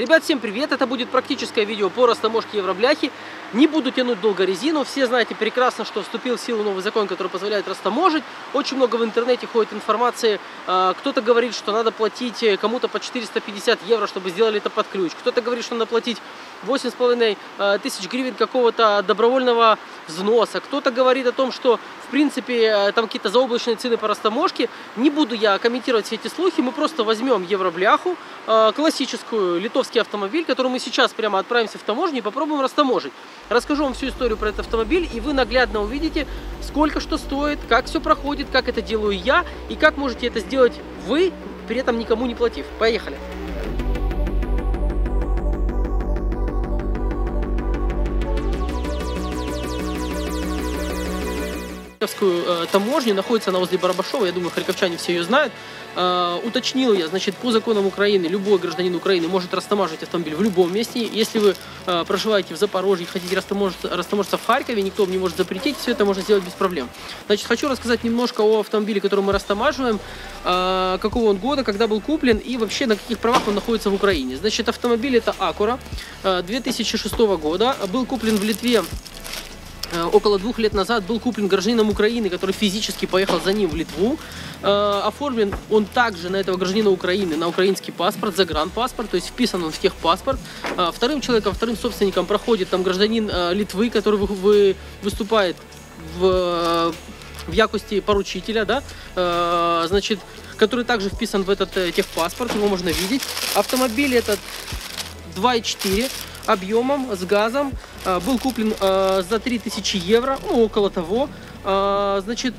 Ребят, всем привет! Это будет практическое видео по растаможке евробляхи. Не буду тянуть долго резину. Все знаете прекрасно, что вступил в силу новый закон, который позволяет растаможить. Очень много в интернете ходит информации. Кто-то говорит, что надо платить кому-то по 450 евро, чтобы сделали это под ключ. Кто-то говорит, что надо платить 8,5 тысяч гривен какого-то добровольного взноса. Кто-то говорит о том, что в принципе там какие-то заоблачные цены по растаможке. Не буду я комментировать все эти слухи. Мы просто возьмем евробляху, классическую, литовский автомобиль, который мы сейчас прямо отправимся в таможню и попробуем растаможить. Расскажу вам всю историю про этот автомобиль, и вы наглядно увидите, сколько что стоит, как все проходит, как это делаю я, и как можете это сделать вы, при этом никому не платив. Поехали! Таможня находится она возле Барабашова, я думаю, харьковчане все ее знают. Уточнил я, значит, по законам Украины любой гражданин Украины может растаможить автомобиль в любом месте. Если вы проживаете в Запорожье и хотите растаможиться в Харькове, никто вам не может запретить, все это можно сделать без проблем. Значит, хочу рассказать немножко о автомобиле, который мы растамаживаем, какого он года, когда был куплен и вообще на каких правах он находится в Украине. Значит, автомобиль это Acura 2006 года, был куплен в Литве. Около 2 лет назад был куплен гражданином Украины, который физически поехал за ним в Литву. Оформлен он также на этого гражданина Украины, на украинский паспорт, загранпаспорт, то есть вписан он в техпаспорт. Вторым человеком, вторым собственником проходит там гражданин Литвы, который выступает в якости поручителя, да, значит, который также вписан в этот техпаспорт, его можно видеть. Автомобиль этот 2.4. объемом, с газом, был куплен за 3000 евро, ну, около того. Значит,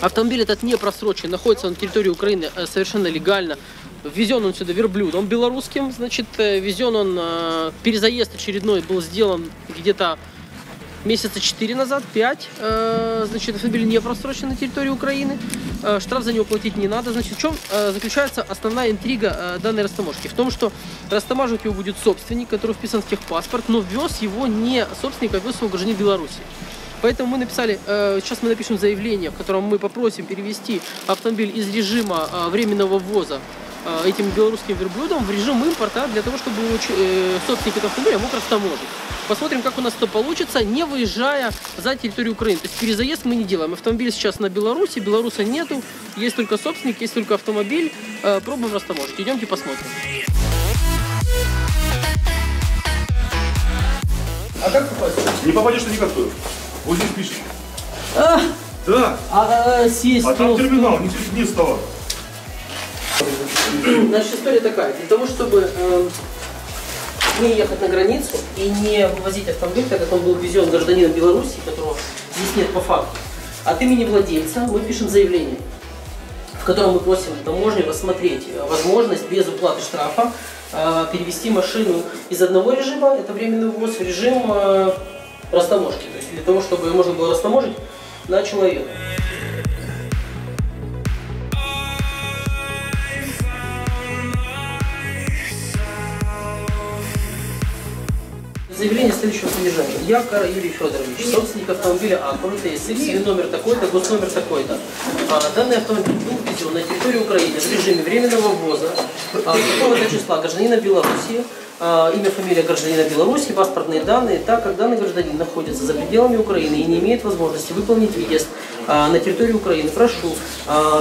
автомобиль этот не просрочен, находится на территории Украины совершенно легально. Везен он сюда верблюдом белорусским, значит, везен он, перезаезд очередной был сделан где-то месяца 4 назад, 5, значит, автомобиль не просрочен на территории Украины, штраф за него платить не надо. Значит, в чем заключается основная интрига данной растаможки? В том, что растамаживать его будет собственник, который вписан в техпаспорт, но вез его не собственник, а вез его гражданин Беларуси. Поэтому мы написали, сейчас мы напишем заявление, в котором мы попросим перевести автомобиль из режима временного ввоза этим белорусским верблюдом в режим импорта, для того, чтобы собственник этого автомобиля мог растаможить. Посмотрим, как у нас это получится, не выезжая за территорию Украины. То есть перезаезд мы не делаем. Автомобиль сейчас на Беларуси, белоруса нету, есть только собственник, есть только автомобиль. Пробуем растаможить. Идемте посмотрим. А как попасть? Не попадешь ты никак туда. Вот здесь пишет. Да. Сесть. А там терминал, не стало. Значит, история такая. Для того, чтобы не ехать на границу и не вывозить автомобиль, так как он был ввезен гражданином Беларуси, которого здесь нет по факту, от имени владельца мы пишем заявление, в котором мы просим таможню рассмотреть возможность без уплаты штрафа перевести машину из одного режима, это временный ввоз, в режим растаможки. То есть для того, чтобы можно было растаможить на человека. Заявление следующего содержания. Я, Кара Юрий Федорович, собственник автомобиля Acura TSX, номер такой-то, госномер такой-то. Данный автомобиль был ввезен на территорию Украины в режиме временного ввоза такого-то числа гражданина Беларуси, имя, фамилия гражданина Беларуси, паспортные данные, так как данный гражданин находится за пределами Украины и не имеет возможности выполнить въезд на территорию Украины, прошу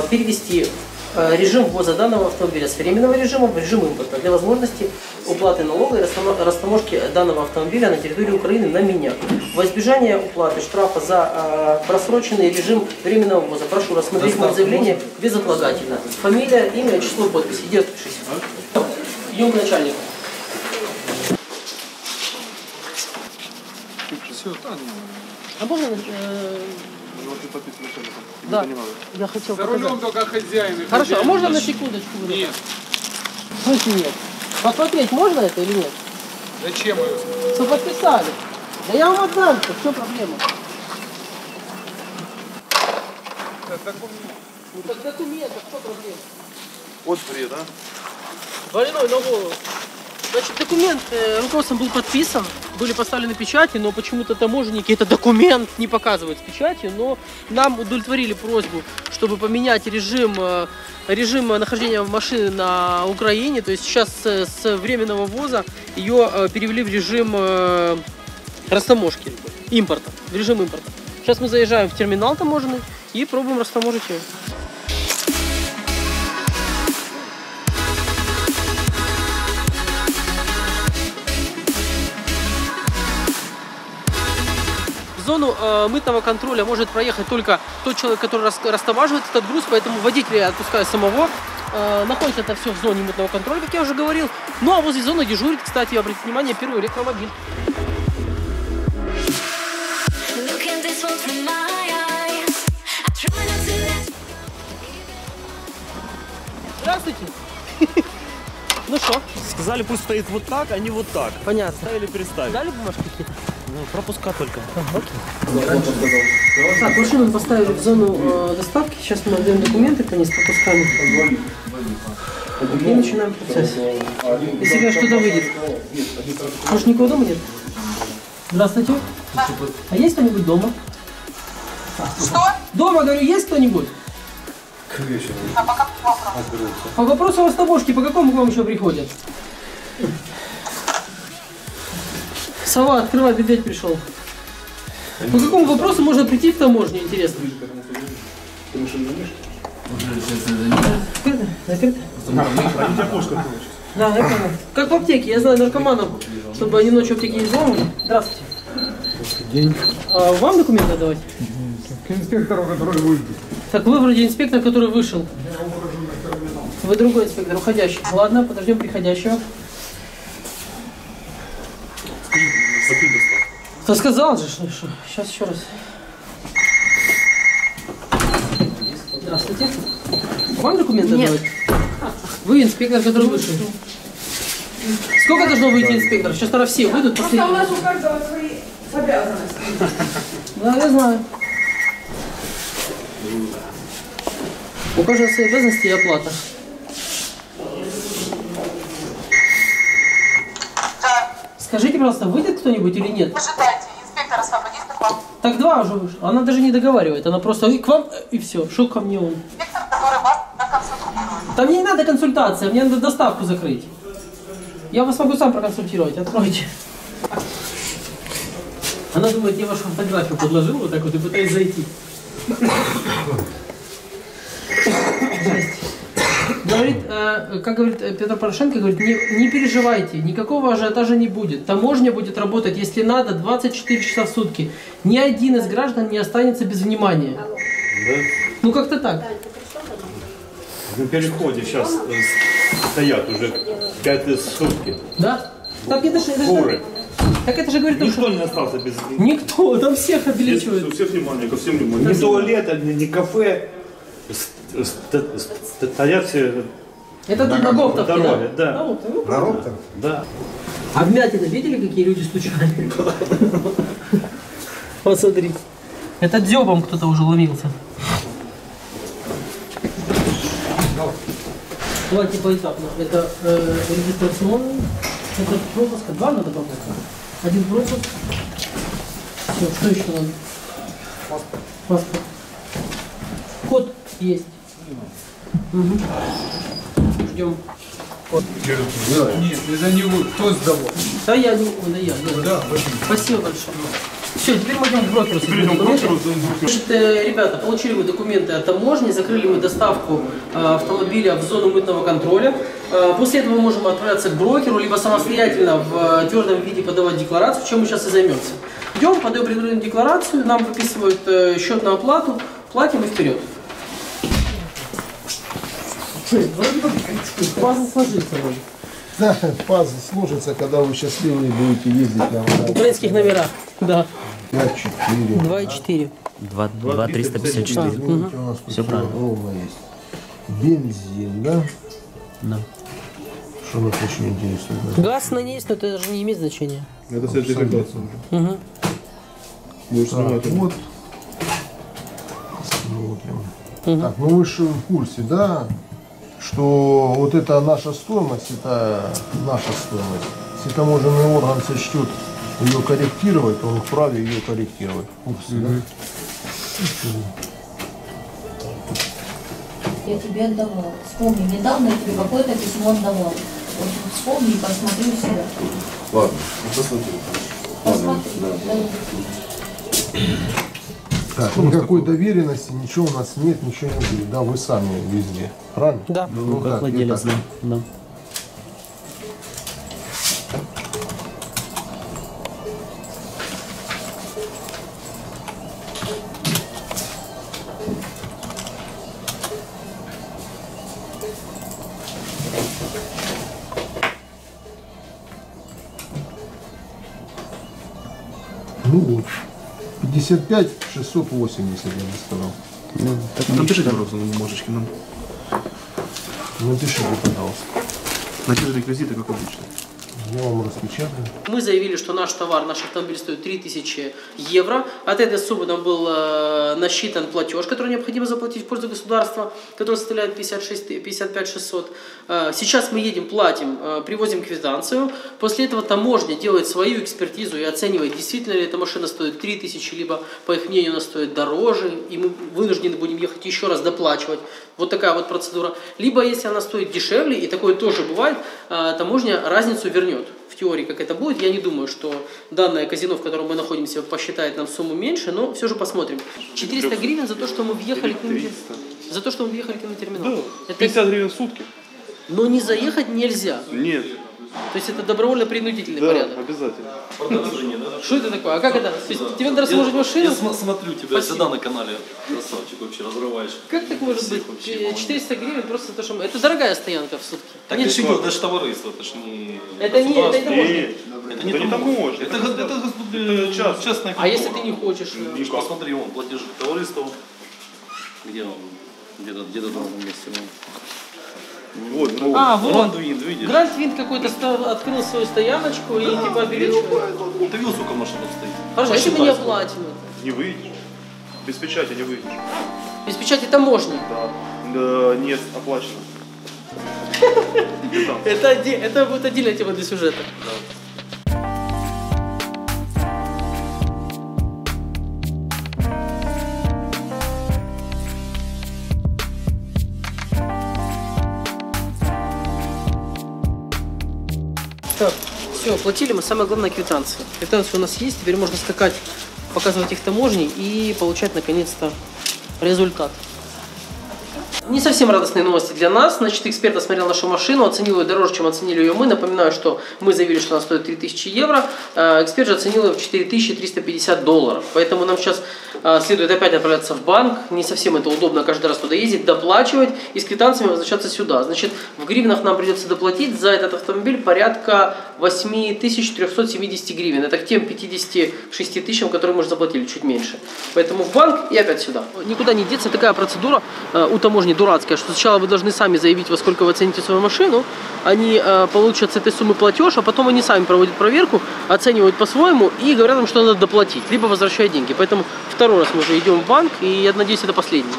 перевести режим ввоза данного автомобиля с временного режима в режим импорта для возможности уплаты налога и растаможки данного автомобиля на территории Украины на меня. Во избежание уплаты штрафа за просроченный режим временного ввоза прошу рассмотреть мое заявление безотлагательно. Фамилия, имя, число, подпись. Иди отпишись. Идем к начальнику. А можно... Да, я хотел за показать. рулем только хозяин. Хорошо, а можно на секундочку? Нет. В смысле нет? Посмотреть можно это или нет? Зачем ее смотреть? Что подписали? Да я вам отдам-то, в чем проблема? Это документ. Ну так документ, а что проблема? Вот бред, а? Больной на голову. Значит, документ руководством был подписан, были поставлены печати, но почему-то таможенники этот документ не показывают с печатью, но нам удовлетворили просьбу, чтобы поменять режим нахождения машины на Украине. То есть сейчас с временного ввоза ее перевели в режим растаможки, импорта, в режим импорта. Сейчас мы заезжаем в терминал таможенный и пробуем растаможить ее. В зону мытного контроля может проехать только тот человек, который растамаживает этот груз, поэтому водителя я отпускаю самого. Находится это все в зоне мытного контроля, как я уже говорил. Ну а возле зоны дежурит, кстати, обратите внимание, первый электромобиль. Здравствуйте. Ну что? Сказали, пусть стоит вот так, а не вот так. Понятно. Ставили, переставили. Дали бумажки какие-то? Ну, пропуска только. Так, машину мы поставили в зону доставки. Сейчас мы отдаем документы по ней с пропусками. И начинаем процесс. Если, конечно, что-то выйдет. Может, никого дома нет? Здравствуйте. А есть кто-нибудь дома? Что? Дома, говорю, есть кто-нибудь? А по какому вопросу? По вопросу растаможки, по какому к вам еще приходят? Сова, открывай, медведь пришел. По какому вопросу можно прийти в таможню, интересно? Закрыто? Закрыто? Да, я понял. Как в аптеке, я знаю наркоманов, чтобы они ночью аптеки не взломали. Здравствуйте. День. А вам документы отдавать? К инспектору, который выйдет. Так вы вроде инспектор, который вышел. Вы другой инспектор, уходящий. Ладно, подождем приходящего. Кто сказал же, что? Сейчас еще раз. Здравствуйте. Вам документы отдавать? Вы инспектор, который вышел. Сколько должно выйти инспекторов? Сейчас, наверное, все выйдут. Просто у нас у каждого свои обязанности. Да, я знаю. У каждого свои обязанности и оплата. Да. Скажите, пожалуйста, выйдет кто-нибудь или нет? Ожидайте, инспектор освободится к вам. Так два уже вышло. Она даже не договаривает. Она просто и к вам, и все. Что ко мне он? Инспектор, который вас проконсультирует. Да мне не надо консультация, мне надо доставку закрыть. Я вас могу сам проконсультировать. Откройте. Она думает, я вашу фотографию подложил вот так вот и пытаюсь зайти. Здрасте. Говорит, как говорит Петр Порошенко, говорит, не переживайте, никакого ажиотажа не будет. Таможня будет работать, если надо, 24 часа в сутки. Ни один из граждан не останется без внимания. Да? Ну как-то так. На переходе сейчас стоят уже 5 сутки. Да? Так это же... Фуры. Так это же говорит, Никто что... не остался без... Никто, там всех Здесь обелечивают. у всех внимание, ко всем внимание. Ни туалета, ни кафе. Стоят все Это тут на Гоптовке, да? дороге, да. А вот, ну, На Роптер? Да. А вмятины видели, какие люди стучали? Посмотри. Это дзёбом кто-то уже ломился. Давайте поэтапно. Это регистрационный. Это пропуск. Два надо пропуска. Один пропуск. Все, что еще надо? Паспорт. Код есть. Угу. Ждем. Нет, это не вы. Кто сдавал? Да я не да я. Да, Спасибо большое. Все, теперь мы идем к брокеру. Значит, ребята, получили мы документы от таможни, закрыли мы доставку автомобиля в зону мытного контроля. После этого мы можем отправляться к брокеру, либо самостоятельно в твердом виде подавать декларацию, чем мы сейчас и займемся. Идем, подаем предварительную декларацию, нам выписывают счет на оплату, платим и вперед. Пазл сложится. Да, пазл сложится, когда вы счастливые будете ездить на Украинских номерах, да. 2,4. 2,4. 2,354. Извините, у нас тут Всё правильно. ровно есть. Бензин, да? Да. Что нас очень интересно. Газ на ней есть, но это даже не имеет значения. Это сертификация уже. Угу. Будешь Так, снимать. вот. Смотрим. Так, ну вы же в курсе, да? что вот это наша стоимость, это наша стоимость. Если таможенный орган сочтет ее корректировать, то он вправе ее корректировать. Да? Я тебе отдавала. Вспомни, недавно я тебе какое-то письмо отдавала. Вот вспомни и посмотри у себя. Ладно, посмотри. Посмотри. Так, никакой доверенности, ничего у нас нет, ничего не будет. Да, вы сами везде. Правильно? Да. Ну, Как владелец, да. Да. Ну вот. 55 680, я бы сказал. Ну, так Напишите, пожалуйста, на бумажечке нам. Напишите, пожалуйста. На те же реквизиты, как обычно. Я вам распечатаю. Мы заявили, что наш товар, наш автомобиль стоит 3000 евро. От этой суммы нам был насчитан платеж, который необходимо заплатить в пользу государства, который составляет 55 600. Сейчас мы едем, платим, привозим квитанцию. После этого таможня делает свою экспертизу и оценивает, действительно ли эта машина стоит 3000, либо, по их мнению, она стоит дороже, и мы вынуждены будем ехать еще раз доплачивать. Вот такая вот процедура. Либо, если она стоит дешевле, и такое тоже бывает, таможня разницу вернет. В теории, как это будет, я не думаю, что данное казино, в котором мы находимся, посчитает нам сумму меньше, но все же посмотрим. 400 гривен за то, что мы въехали к ним, за то, что мы въехали к ним на терминал. Да, Это... 50 гривен в сутки. Но не заехать нельзя. Нет. То есть это добровольно-принудительный Да, порядок. обязательно. Что это такое? А как это? То есть тебе надо сложить машину? Я смотрю тебя всегда на канале. Красавчик, вообще разрываешь. Как так может быть? 400 гривен просто за то, что мы... Это дорогая стоянка в сутки. Так Нет, ты что, это же товариство, это ж не... это не это можно. Это не таможня. Это частная А если ты не хочешь? Посмотри, вон, платежи товариству. Где он? Где-то в другом месте. Вот, ну, Вот. Гранд-Винд, видишь? Гранд-Винд какой-то открыл свою стояночку и типа увеличивает. Ты видел, сколько машин тут стоит? Хорошо, если мы не оплатим это? не выйдешь. Без печати не выйдешь. Без печати таможни. Да, нет, оплачено. Это будет отдельная тема для сюжета. Так, все, оплатили мы, самое главное квитанции. Квитанции у нас есть, теперь можно скакать, показывать их таможне и получать наконец-то результат. Не совсем радостные новости для нас. Значит, эксперт осмотрел нашу машину, оценил ее дороже, чем оценили ее мы. Напоминаю, что мы заявили, что она стоит 3000 евро. Эксперт же оценил ее в 4350 долларов. Поэтому нам сейчас следует опять отправляться в банк. Не совсем это удобно каждый раз туда ездить, доплачивать и с квитанциями возвращаться сюда. Значит, в гривнах нам придется доплатить за этот автомобиль порядка 8370 гривен. Это к тем 56 тысячам, которые мы уже заплатили, чуть меньше. Поэтому в банк и опять сюда. Никуда не деться, такая процедура у таможни дурацкая, что сначала вы должны сами заявить, во сколько вы оцените свою машину, они получат с этой суммы платеж, а потом они сами проводят проверку, оценивают по-своему и говорят нам, что надо доплатить, либо возвращают деньги. Поэтому второй раз мы уже идем в банк, и я надеюсь, это последний.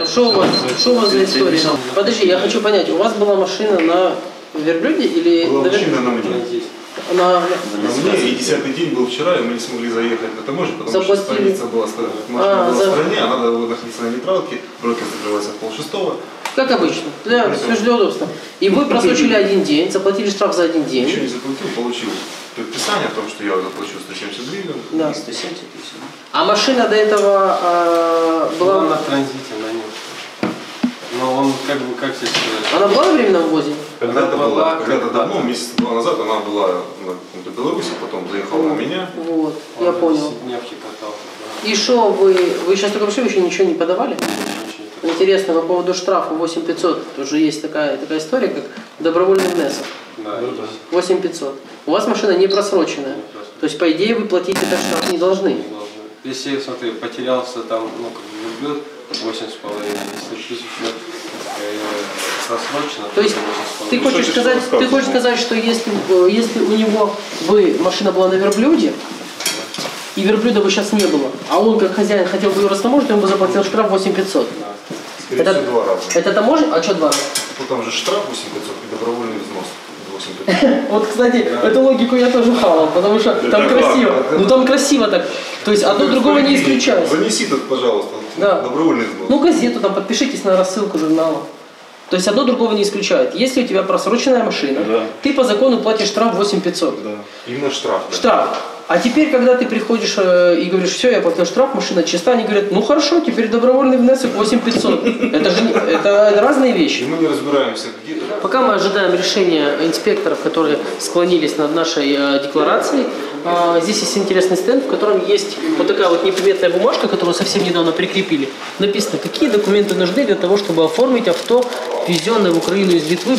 Что у вас за история? Подожди, я хочу понять, у вас была машина на верблюде или Была на машина на мне. На мне, и 10-й день был вчера, и мы не смогли заехать на таможню, потому что Заплатили. страница была, машина была в стороне, а надо было находиться на нейтралке, брокер закрывается в 5:30. Как обычно, все же для удобства. И вы просрочили один день, заплатили штраф за один день. Ничего не заплатил, получил предписание о том, что я заплачу 170 гривен. Да. 170 тысяч. А машина до этого Была была... на транзите на нем. Но он как бы, как тебе сказать? Она была на временном ввозе? Когда-то была, была, когда-то когда- давно, месяца 2 назад, она была в Беларуси, потом заехала на меня. Вот, я Он понял. 10 дневки катался, да. И что, вы сейчас только пришли, вы еще ничего не подавали? Ничего. Интересно, по поводу штрафа 8500, тоже есть такая история, как добровольный внесок. Да, есть. 8500. У вас машина не просроченная. То есть, по идее, вы платить этот штраф не должны. Не должны. Если, смотри, потерялся там, ну, как бы верблюд, 8,5, если плюс еще просрочено, То есть, 8,5. ты хочешь сказать, что если у него машина была на верблюде, и верблюда бы сейчас не было, а он как хозяин хотел бы его растаможить, он бы заплатил штраф 8500. Скорее всего, 2 раза. Это таможня? А что 2 раза? Ну там же штраф 8500 и добровольный взнос 8500. Вот, кстати, эту логику я тоже хавал, потому что там красиво. Ну там красиво так. То есть одно другого не исключает. Занеси тут, пожалуйста, добровольный взнос. Ну газету там подпишитесь на рассылку журнала. То есть одно другого не исключает. Если у тебя просроченная машина, ты по закону платишь штраф 8500. Да. Именно штраф. Да. Штраф. А теперь, когда ты приходишь и говоришь, все, я платил штраф, машина чиста, они говорят, ну хорошо, теперь добровольный внесок 8500. Это разные вещи. И мы не разбираемся, где. Пока мы ожидаем решения инспекторов, которые склонились над нашей декларацией, здесь есть интересный стенд, в котором есть вот такая вот неприметная бумажка, которую совсем недавно прикрепили. Написано, какие документы нужны для того, чтобы оформить авто, ввезенное в Украину из Литвы,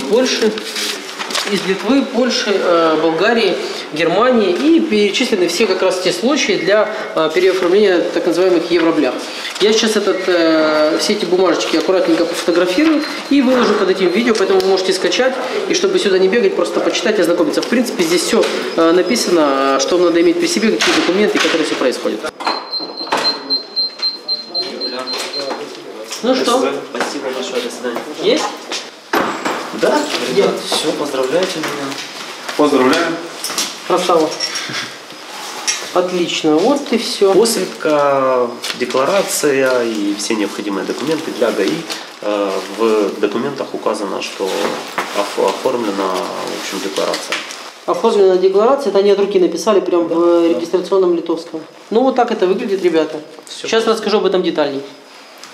Польши, Болгарии, Германии, и перечислены все как раз те случаи для переоформления так называемых евроблях. Я сейчас все эти бумажечки аккуратненько пофотографирую и выложу под этим видео, поэтому вы можете скачать, и чтобы сюда не бегать, просто почитать и ознакомиться. В принципе, здесь все написано, что надо иметь при себе, какие документы, которые все происходят. Ну что? Спасибо большое, до свидания. Есть? Да? Ребят, все, поздравляйте меня. Поздравляем. Красава. Отлично, вот и все. Посвидка, декларация и все необходимые документы для ГАИ. В документах указано, что оформлена, в общем, декларация. Оформлена декларация, это они от руки написали прям в регистрационном литовском. Ну вот так это выглядит, ребята. Все. Сейчас расскажу об этом детальней.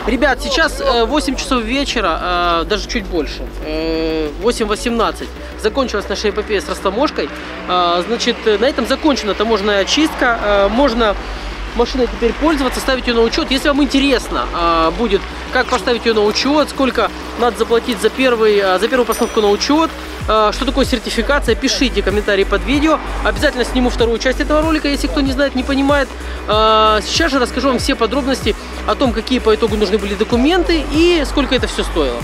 Ребят, сейчас 8 часов вечера, даже чуть больше, 8:18. Закончилась наша эпопея с растаможкой. Значит, на этом закончена таможенная очистка. Можно машиной теперь пользоваться, ставить ее на учет. Если вам интересно будет, как поставить ее на учет, сколько надо заплатить за первую постановку на учет, что такое сертификация, пишите комментарии под видео. Обязательно сниму вторую часть этого ролика, если кто не знает, не понимает. Сейчас же расскажу вам все подробности о том, какие по итогу нужны были документы и сколько это все стоило.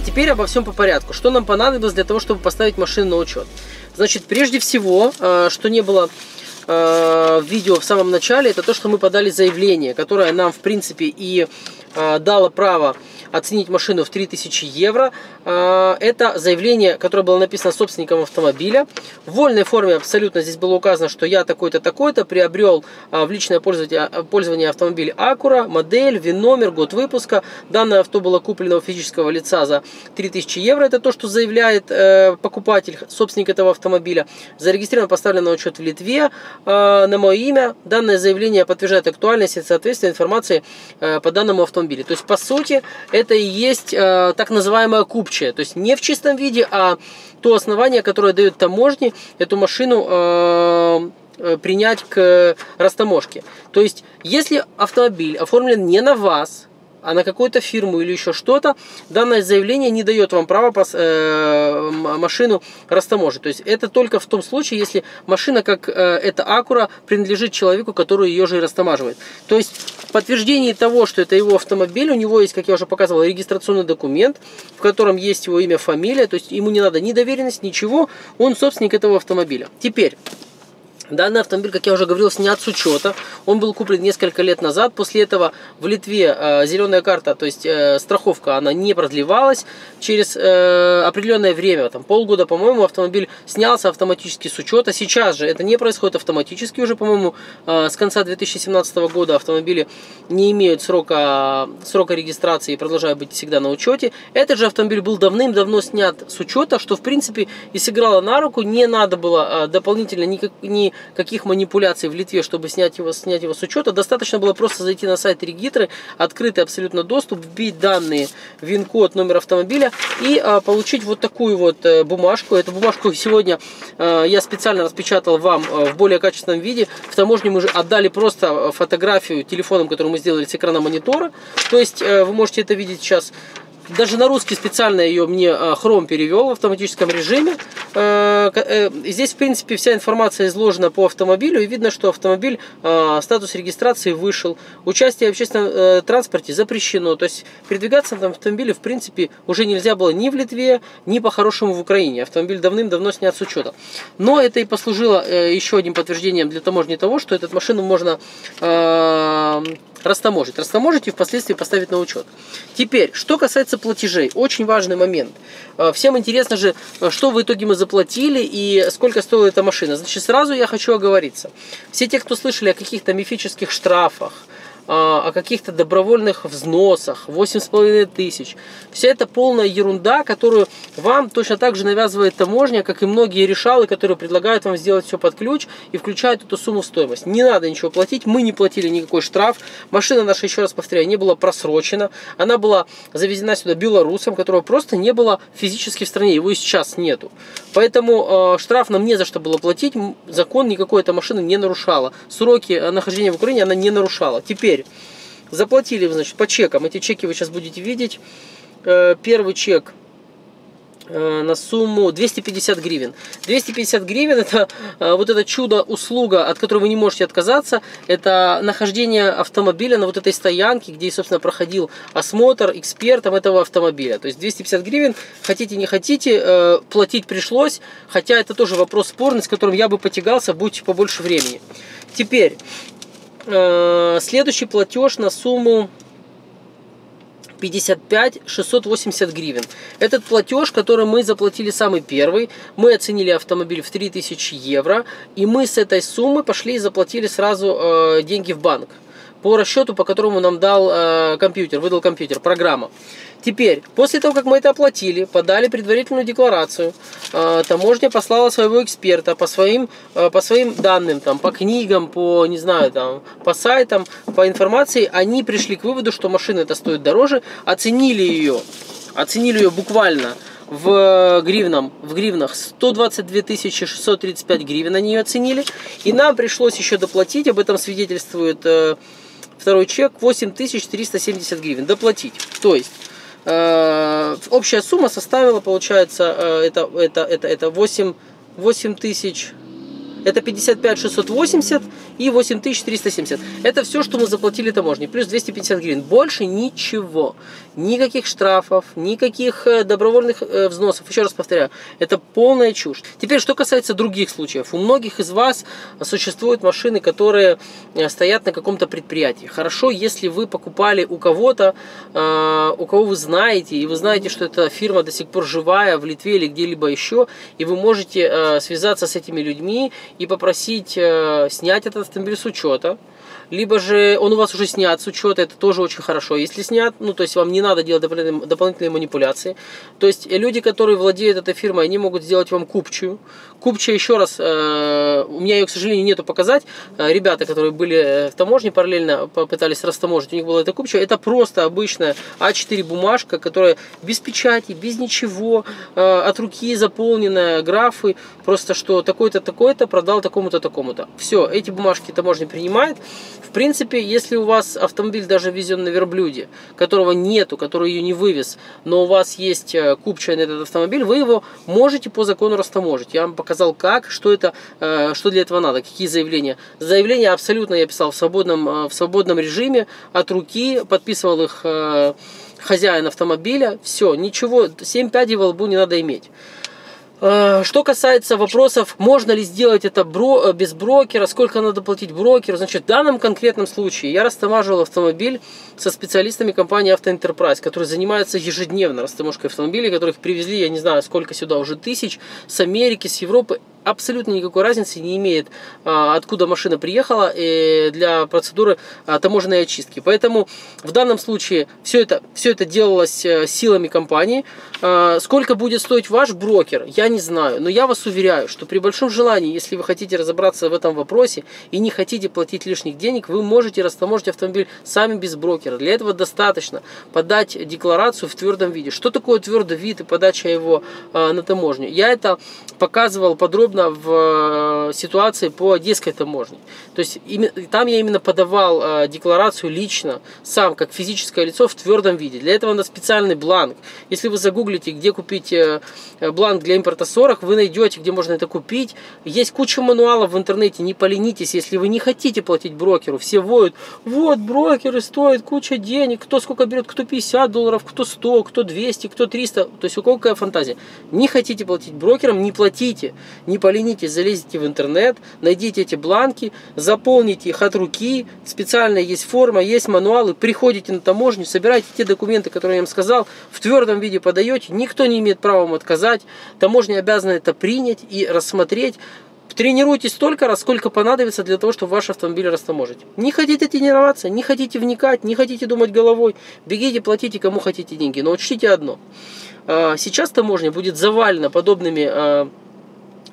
Теперь обо всем по порядку. Что нам понадобилось для того, чтобы поставить машину на учет? Значит, прежде всего, что не было в видео в самом начале, это то, что мы подали заявление, которое нам, в принципе, и дало право оценить машину в 3000 евро. Это заявление, которое было написано собственником автомобиля. В вольной форме абсолютно здесь было указано, что я такой-то, такой-то приобрел в личное пользование автомобиль Acura, модель, ВИН-номер, год выпуска. Данное авто было куплено у физического лица за 3000 евро. Это то, что заявляет покупатель, собственник этого автомобиля. Зарегистрировано, поставлено на учет в Литве на мое имя. Данное заявление подтверждает актуальность и соответствие информации по данному автомобилю. То есть, по сути, это и есть так называемая купчая. То есть не в чистом виде, а то основание, которое дает таможне эту машину принять к растаможке. То есть если автомобиль оформлен не на вас, а на какую-то фирму или еще что-то, данное заявление не дает вам права машину растаможить. То есть это только в том случае, если машина, как эта Acura, принадлежит человеку, который ее же и растамаживает. То есть в подтверждении того, что это его автомобиль, у него есть, как я уже показывал, регистрационный документ, в котором есть его имя, фамилия, то есть ему не надо ни доверенность, ничего, он собственник этого автомобиля. Теперь, данный автомобиль, как я уже говорил, снят с учета. Он был куплен несколько лет назад. После этого в Литве зеленая карта, то есть страховка, она не продлевалась. Через определенное время, там полгода, по-моему, автомобиль снялся автоматически с учета. Сейчас же это не происходит автоматически. Уже, по-моему, с конца 2017 года автомобили не имеют срока регистрации и продолжают быть всегда на учете. Этот же автомобиль был давным-давно снят с учета, что, в принципе, и сыграло на руку. Не надо было дополнительно никаких манипуляций в Литве, чтобы снять его с учета. Достаточно было просто зайти на сайт Регитры, открытый абсолютно доступ, вбить данные, ВИН-код, номер автомобиля и получить вот такую вот бумажку. Эту бумажку сегодня я специально распечатал вам в более качественном виде. В таможне мы же отдали просто фотографию телефоном, которую мы сделали с экрана монитора. То есть вы можете это видеть сейчас. даже на русский специально ее мне Chrome перевел в автоматическом режиме. Здесь, в принципе, вся информация изложена по автомобилю, и видно, что автомобиль, статус регистрации вышел. Участие в общественном транспорте запрещено. То есть передвигаться на автомобиле, в принципе, уже нельзя было ни в Литве, ни по-хорошему в Украине. Автомобиль давным-давно снят с учета. Но это и послужило еще одним подтверждением для таможни того, что эту машину можно растаможить. Растаможить и впоследствии поставить на учет. Теперь, что касается платежей, очень важный момент. Всем интересно же, что в итоге мы заплатили и сколько стоила эта машина. Значит, сразу я хочу оговориться. Все те, кто слышали о каких-то мифических штрафах, о каких-то добровольных взносах, 8500. Вся это полная ерунда, которую вам точно так же навязывает таможня, как и многие решалы, которые предлагают вам сделать все под ключ и включают эту сумму в стоимость. Не надо ничего платить, мы не платили никакой штраф. Машина наша, еще раз повторяю, не была просрочена. Она была завезена сюда белорусом, которого просто не было физически в стране, его и сейчас нету. Поэтому штраф нам не за что было платить, закон никакой эта машина не нарушала. Сроки нахождения в Украине она не нарушала. Теперь заплатили, значит, по чекам. Эти чеки вы сейчас будете видеть. Первый чек на сумму 250 гривен. 250 гривен это вот это чудо-услуга, от которой вы не можете отказаться. Это нахождение автомобиля на вот этой стоянке, где, собственно, проходил осмотр экспертом этого автомобиля. То есть 250 гривен, хотите не хотите, платить пришлось. Хотя это тоже вопрос спорный, с которым я бы потягался, будь побольше времени. Теперь следующий платеж на сумму 55 680 гривен. Этот платеж, который мы заплатили самый первый, мы оценили автомобиль в 3000 евро, и мы с этой суммы пошли и заплатили сразу деньги в банк по расчету, по которому нам дал компьютер, выдал компьютер, программа. Теперь, после того, как мы это оплатили, подали предварительную декларацию, таможня послала своего эксперта по своим данным, там, по книгам, по, не знаю, там, по сайтам, по информации, они пришли к выводу, что машина эта стоит дороже, оценили ее буквально в гривнах 122 635 гривен они ее оценили, и нам пришлось еще доплатить, об этом свидетельствует второй чек, 8370 гривен, доплатить. То есть общая сумма составила, получается, это 8 тысяч, это 55 680 и 8370. Это все, что мы заплатили таможне, плюс 250 гривен. Больше ничего. Никаких штрафов, никаких добровольных взносов. Еще раз повторяю, это полная чушь. Теперь, что касается других случаев. У многих из вас существуют машины, которые стоят на каком-то предприятии. Хорошо, если вы покупали у кого-то, у кого вы знаете, и вы знаете, что эта фирма до сих пор живая в Литве или где-либо еще, и вы можете связаться с этими людьми и попросить снять этот автомобиль с учета. Либо же он у вас уже снят с учета, это тоже очень хорошо. Если снят, ну то есть вам не надо делать дополнительные манипуляции. То есть люди, которые владеют этой фирмой, они могут сделать вам купчую. Купчая, еще раз, у меня ее, к сожалению, нету показать. Ребята, которые были в таможне, параллельно попытались растаможить, у них была эта купчая. Это просто обычная А4 бумажка, которая без печати, без ничего, от руки заполненная, графы, просто что такой-то, такой-то продал такому-то, такому-то. Все, эти бумажки таможня принимает. В принципе, если у вас автомобиль даже везен на верблюде, которого нету, который ее не вывез, но у вас есть купчая на этот автомобиль, вы его можете по закону растаможить. Я вам показал как, что для этого надо, какие заявления. Заявления абсолютно я писал в свободном режиме, от руки, подписывал их хозяин автомобиля. Все, ничего, 7 пядей во лбу не надо иметь. Что касается вопросов, можно ли сделать это без брокера, сколько надо платить брокеру, значит, в данном конкретном случае я растамаживал автомобиль со специалистами компании Автоэнтерпрайз, которые занимаются ежедневно растаможкой автомобилей, которых привезли, я не знаю, сколько сюда уже тысяч, с Америки, с Европы. Абсолютно никакой разницы не имеет, откуда машина приехала для процедуры таможенной очистки. Поэтому в данном случае все это делалось силами компании. Сколько будет стоить ваш брокер, я не знаю. Но я вас уверяю, что при большом желании, если вы хотите разобраться в этом вопросе и не хотите платить лишних денег, вы можете растаможить автомобиль сами без брокера. Для этого достаточно подать декларацию в твердом виде. Что такое твердый вид и подача его на таможню? Я это показывал подробно подобно в ситуации по Одесской таможне. То есть там я именно подавал декларацию лично, сам, как физическое лицо, в твердом виде. Для этого надо специальный бланк. Если вы загуглите, где купить бланк для импорта 40, вы найдете, где можно это купить. Есть куча мануалов в интернете, не поленитесь, если вы не хотите платить брокеру. Все воют, вот брокеры стоят куча денег, кто сколько берет, кто $50, кто 100, кто 200, кто 300. То есть у кого какая фантазия. Не хотите платить брокерам, не платите, не поленитесь, залезете в интернет, найдите эти бланки, заполните их от руки, специально есть форма, есть мануалы, приходите на таможню, собираете те документы, которые я вам сказал, в твердом виде подаете, никто не имеет права вам отказать, таможня обязана это принять и рассмотреть. Тренируйтесь столько раз, сколько понадобится для того, чтобы ваш автомобиль растаможить. Не хотите тренироваться, не хотите вникать, не хотите думать головой, бегите, платите кому хотите деньги. Но учтите одно. Сейчас таможня будет завалена подобными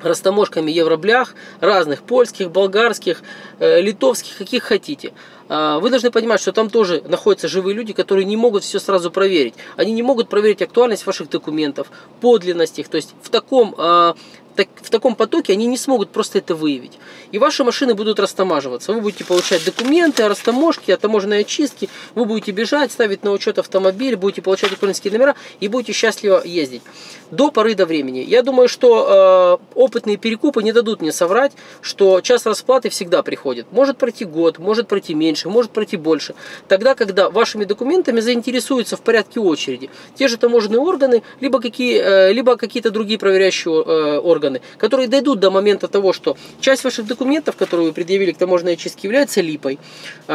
растаможками евроблях, разных польских, болгарских, литовских, каких хотите. Вы должны понимать, что там тоже находятся живые люди, которые не могут все сразу проверить. Они не могут проверить актуальность ваших документов, подлинность их. То есть в таком потоке они не смогут просто это выявить. И ваши машины будут растамаживаться. Вы будете получать документы о растаможке, о таможенной очистке. Вы будете бежать, ставить на учет автомобиль, будете получать украинские номера и будете счастливо ездить. До поры до времени. Я думаю, что опытные перекупы не дадут мне соврать, что час расплаты всегда приходит. Может пройти год, может пройти меньше, может пройти больше. Тогда, когда вашими документами заинтересуются в порядке очереди те же таможенные органы, либо какие-то другие проверяющие органы, которые дойдут до момента того, что часть ваших документов, которые вы предъявили к таможенной очистке, является липой,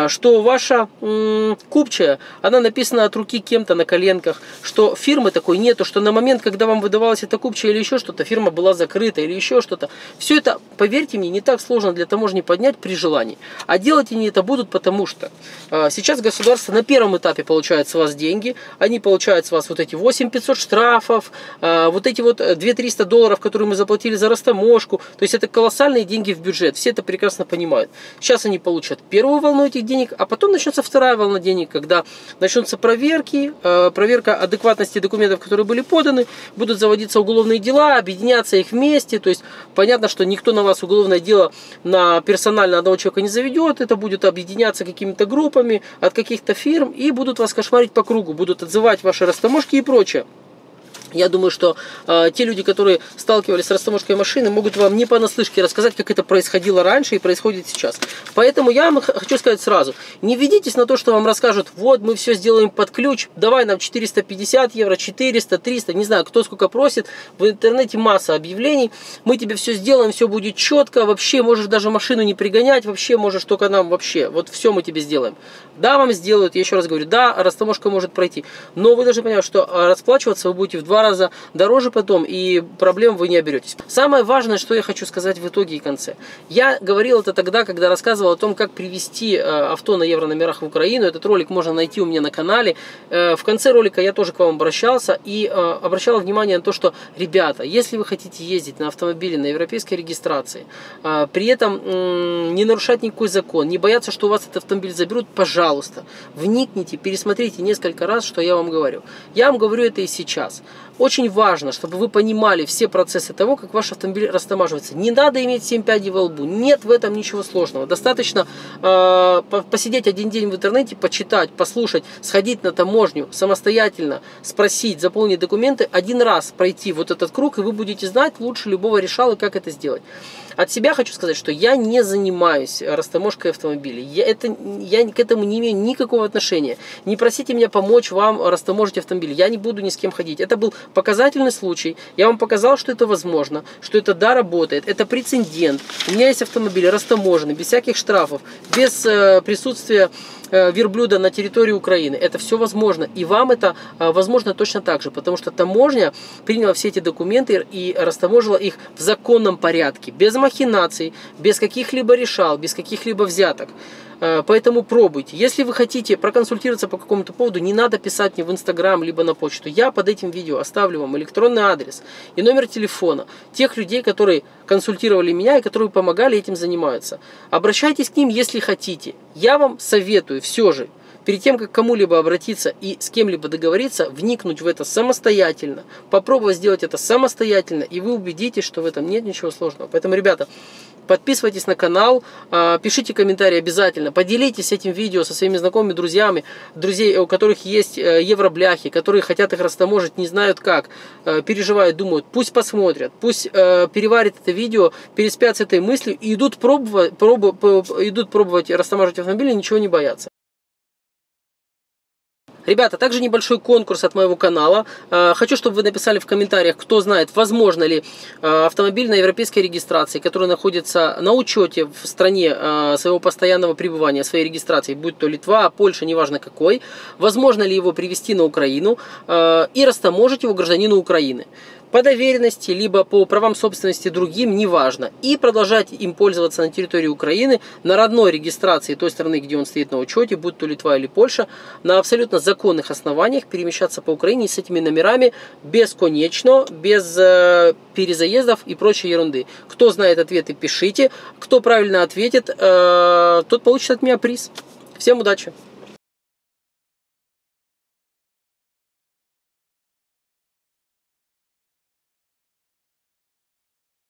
что ваша купчая, она написана от руки кем-то на коленках, что фирмы такой нету, что на момент, когда вам выдавалась эта купчая или еще что-то, фирма была закрыта или еще что-то. Все это, поверьте мне, не так сложно для таможни поднять при желании. А делать они это будут, потому что сейчас государство на первом этапе получает с вас деньги, они получают с вас вот эти 8500 штрафов, вот эти вот $200-300, которые мы заплатили за растаможку. То есть это колоссальные деньги в бюджет. Все это прекрасно понимают. Сейчас они получат первую волну этих денег, а потом начнется вторая волна денег, когда начнутся проверки, проверка адекватности документов, которые были поданы, будут заводиться уголовные дела, объединяться их вместе. То есть понятно, что никто на вас уголовное дело на персонально одного человека не заведет. Это будет объединяться какими-то группами от каких-то фирм и будут вас кошмарить по кругу, будут отзывать ваши растаможки и прочее. Я думаю, что те люди, которые сталкивались с растаможкой машины, могут вам не понаслышке рассказать, как это происходило раньше и происходит сейчас. Поэтому я вам хочу сказать сразу, не ведитесь на то, что вам расскажут, вот мы все сделаем под ключ, давай нам 450 евро, 400, 300, не знаю, кто сколько просит. В интернете масса объявлений, мы тебе все сделаем, все будет четко, вообще можешь даже машину не пригонять, вообще можешь только нам вообще, вот все мы тебе сделаем. Да, вам сделают, я еще раз говорю, да, растаможка может пройти, но вы должны понимать, что расплачиваться вы будете в 2 раза дороже потом, и проблем вы не оберетесь. Самое важное, что я хочу сказать в итоге и конце. Я говорил это тогда, когда рассказывал о том, как привезти авто на еврономерах в Украину. Этот ролик можно найти у меня на канале. В конце ролика я тоже к вам обращался и обращал внимание на то, что, ребята, если вы хотите ездить на автомобиле на европейской регистрации, при этом не нарушать никакой закон, не бояться, что у вас этот автомобиль заберут, пожалуйста, вникните, пересмотрите несколько раз, что я вам говорю. Я вам говорю это и сейчас. Очень важно, чтобы вы понимали все процессы того, как ваш автомобиль растамаживается. Не надо иметь 7 пядей во лбу. Нет в этом ничего сложного. Достаточно посидеть один день в интернете, почитать, послушать, сходить на таможню, самостоятельно спросить, заполнить документы, один раз пройти вот этот круг, и вы будете знать лучше любого решала, как это сделать. От себя хочу сказать, что я не занимаюсь растаможкой автомобилей. Я к этому не имею никакого отношения. Не просите меня помочь вам растаможить автомобиль. Я не буду ни с кем ходить. Это был показательный случай. Я вам показал, что это возможно, что это да, работает. Это прецедент. У меня есть автомобиль растаможенный, без всяких штрафов, без присутствия верблюда на территории Украины. Это все возможно. И вам это возможно точно так же, потому что таможня приняла все эти документы и растаможила их в законном порядке, без махинаций, без каких-либо решал, без каких-либо взяток. Поэтому пробуйте. Если вы хотите проконсультироваться по какому-то поводу, не надо писать мне в Инстаграм, либо на почту. Я под этим видео оставлю вам электронный адрес и номер телефона тех людей, которые консультировали меня и которые помогали, этим занимаются. Обращайтесь к ним, если хотите. Я вам советую все же перед тем, как кому-либо обратиться и с кем-либо договориться, вникнуть в это самостоятельно, попробовать сделать это самостоятельно, и вы убедитесь, что в этом нет ничего сложного. Поэтому, ребята, подписывайтесь на канал, пишите комментарии обязательно, поделитесь этим видео со своими знакомыми, друзьями, друзей, у которых есть евробляхи, которые хотят их растаможить, не знают как, переживают, думают, пусть посмотрят, пусть переварят это видео, переспят с этой мыслью и идут пробовать растамаживать автомобили и ничего не боятся. Ребята, также небольшой конкурс от моего канала. Хочу, чтобы вы написали в комментариях, кто знает, возможно ли автомобиль на европейской регистрации, который находится на учете в стране своего постоянного пребывания, своей регистрации, будь то Литва, Польша, неважно какой, возможно ли его привезти на Украину и растаможить его гражданину Украины. По доверенности, либо по правам собственности другим, неважно. И продолжать им пользоваться на территории Украины, на родной регистрации той страны, где он стоит на учете, будь то Литва или Польша, на абсолютно законных основаниях перемещаться по Украине с этими номерами бесконечно, без перезаездов и прочей ерунды. Кто знает ответы, пишите. Кто правильно ответит, тот получит от меня приз. Всем удачи!